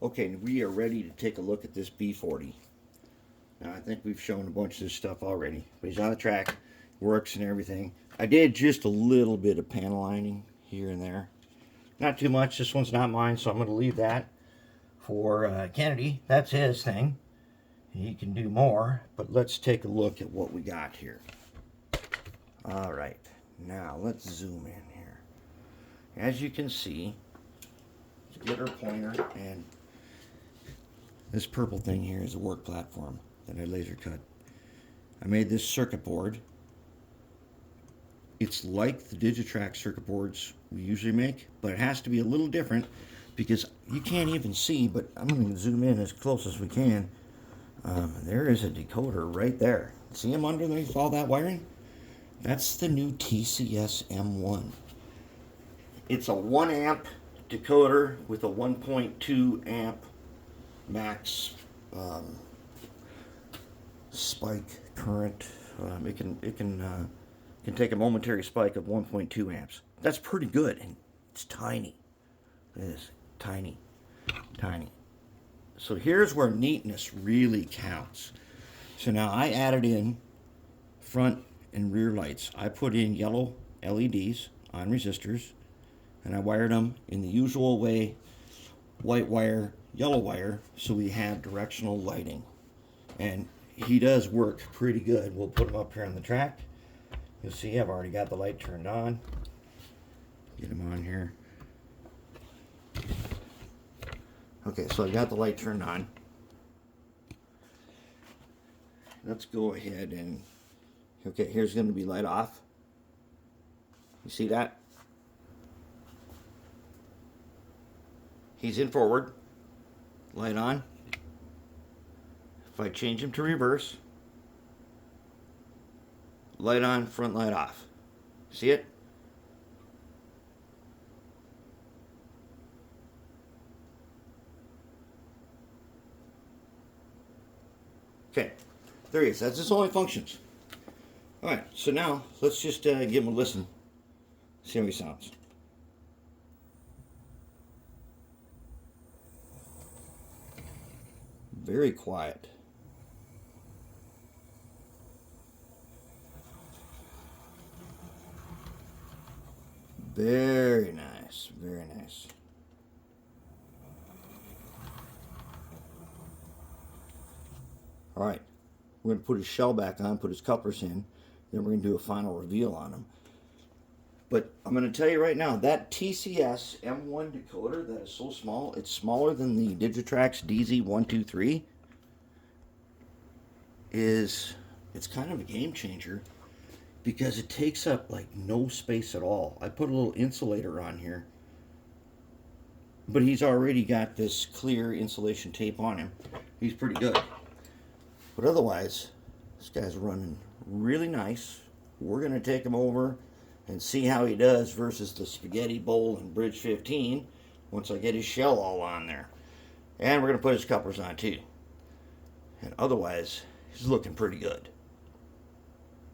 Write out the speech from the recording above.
Okay, we are ready to take a look at this B40. Now, I think we've shown a bunch of this stuff already, but he's on the track, works and everything. I did just a little bit of panel lining here and there. Not too much. This one's not mine, so I'm going to leave that for Kennedy. That's his thing. He can do more, but let's take a look at what we got here. All right, now let's zoom in here. As you can see, glitter pointer, and this purple thing here is a work platform that I laser cut. I made this circuit board. It's like the Digitrax circuit boards we usually make, but it has to be a little different because you can't even see, but I'm going to zoom in as close as we can. There is a decoder right there. See him underneath all that wiring? That's the new TCS M1. It's a 1 amp decoder with a 1.2 amp max spike current. It can take a momentary spike of 1.2 amps. That's pretty good, and it's tiny. It is tiny, tiny. So here's where neatness really counts. So now I added in front and rear lights. I put in yellow LEDs on resistors, and I wired them in the usual way, white wire, yellow wire, so we have directional lighting. And he does work pretty good. We'll put him up here on the track. You'll see I've already got the light turned on. Get him on here. Okay, so I've got the light turned on. Let's go ahead and, okay, here's going to be light off. You see that? He's in forward, light on. If I change him to reverse, light on, front light off. See it? Okay, there he is. That's his only functions. All right, so now let's just give him a listen. See how he sounds. Very quiet. Very nice, very nice. All right, we're going to put his shell back on, put his couplers in, then we're going to do a final reveal on him. But I'm going to tell you right now, that TCS M1 decoder that is so small, it's smaller than the Digitrax DZ123, it's kind of a game changer because it takes up like no space at all. I put a little insulator on here, but he's already got this clear insulation tape on him. He's pretty good. But otherwise, this guy's running really nice. We're going to take him over and see how he does versus the Spaghetti Bowl and Bridge 15 once I get his shell all on there. And we're going to put his couplers on too. And otherwise, he's looking pretty good.